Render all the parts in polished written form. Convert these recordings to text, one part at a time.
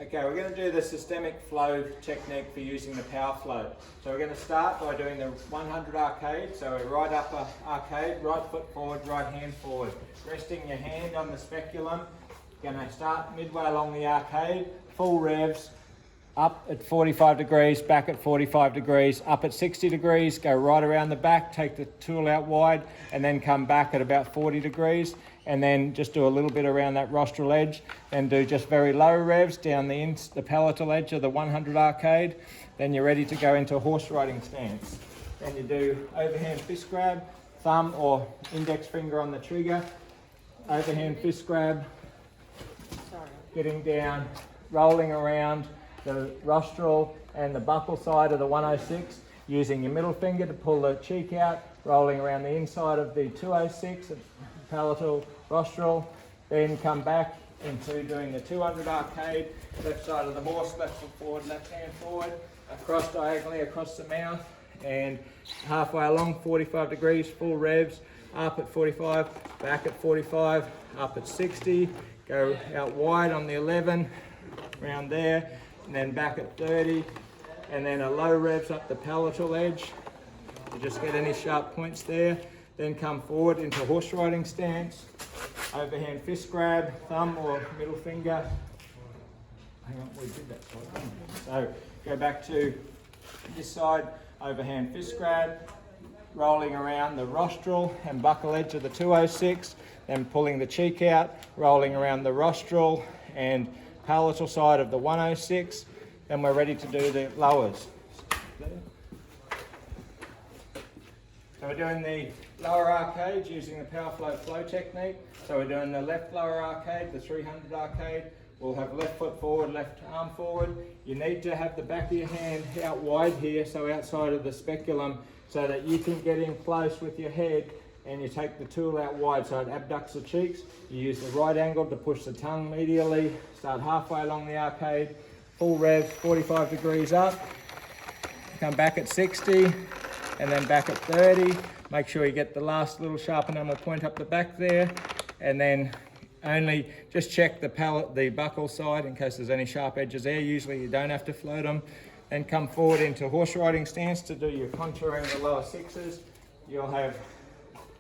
Okay, we're going to do the systemic flow technique for using the PowerFloat. So we're going to start by doing the 100 arcade. So we're right upper arcade, right foot forward, right hand forward. Resting your hand on the speculum. Going to start midway along the arcade, full revs, up at 45 degrees, back at 45 degrees, up at 60 degrees, go right around the back, take the tool out wide, and then come back at about 40 degrees, and then just do a little bit around that rostral edge, and do just very low revs down the palatal edge of the 100 arcade. Then you're ready to go into a horse riding stance. Then you do overhand fist grab, thumb or index finger on the trigger, overhand fist grab, getting down, rolling around the rostral and the buccal side of the 106, using your middle finger to pull the cheek out, rolling around the inside of the 206, palatal rostral, then come back into doing the 200 arcade, left side of the horse, left foot forward, left hand forward, across diagonally across the mouth, and halfway along 45 degrees, full revs, up at 45, back at 45, up at 60, go out wide on the 11, around there, and then back at 30, and then a low revs up the palatal edge. You just get any sharp points there. Then come forward into horse riding stance, overhand fist grab, thumb or middle finger. Hang on, we did that side. So go back to this side, overhand fist grab, rolling around the rostral and buccal edge of the 206, then pulling the cheek out, rolling around the rostral and palatal side of the 106. Then we're ready to do the lowers. So we're doing the lower arcade using the PowerFloat flow technique. So we're doing the left lower arcade, the 300 arcade. We'll have left foot forward, left arm forward. You need to have the back of your hand out wide here, so outside of the speculum, so that you can get in close with your head, and you take the tool out wide so it abducts the cheeks. You use the right angle to push the tongue medially. Start halfway along the arcade, full rev, 45 degrees up. Come back at 60, and then back at 30. Make sure you get the last little sharp enamel point up the back there, and then only just check the buccal side in case there's any sharp edges there. Usually you don't have to float them. Then come forward into horse riding stance to do your contouring the lower sixes. You'll have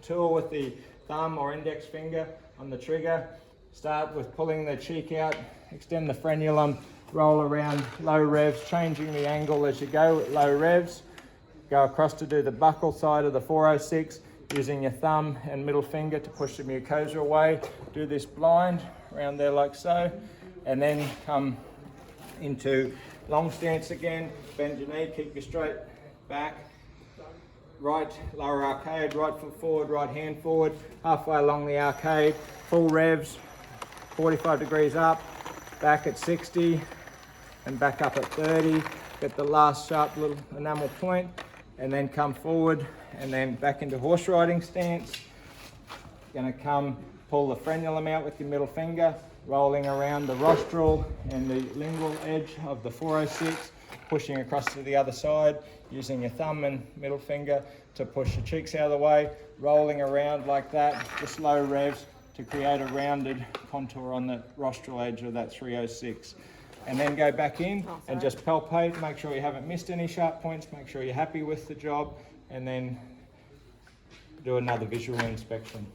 tool with the thumb or index finger on the trigger. Start with pulling the cheek out, extend the frenulum, roll around low revs, changing the angle as you go at low revs. Go across to do the buccal side of the 406, using your thumb and middle finger to push the mucosa away. Do this blind, around there like so, and then come into long stance again. Bend your knee, keep your straight back. Right lower arcade, right foot forward, right hand forward, halfway along the arcade, full revs, 45 degrees up, back at 60, and back up at 30. Get the last sharp little enamel point, and then come forward, and then back into horse riding stance. Gonna come pull the frenulum out with your middle finger, rolling around the rostral and the lingual edge of the 406, pushing across to the other side, using your thumb and middle finger to push the cheeks out of the way, rolling around like that, just low revs to create a rounded contour on the rostral edge of that 306. And then go back in and just palpate, make sure you haven't missed any sharp points, make sure you're happy with the job, and then do another visual inspection.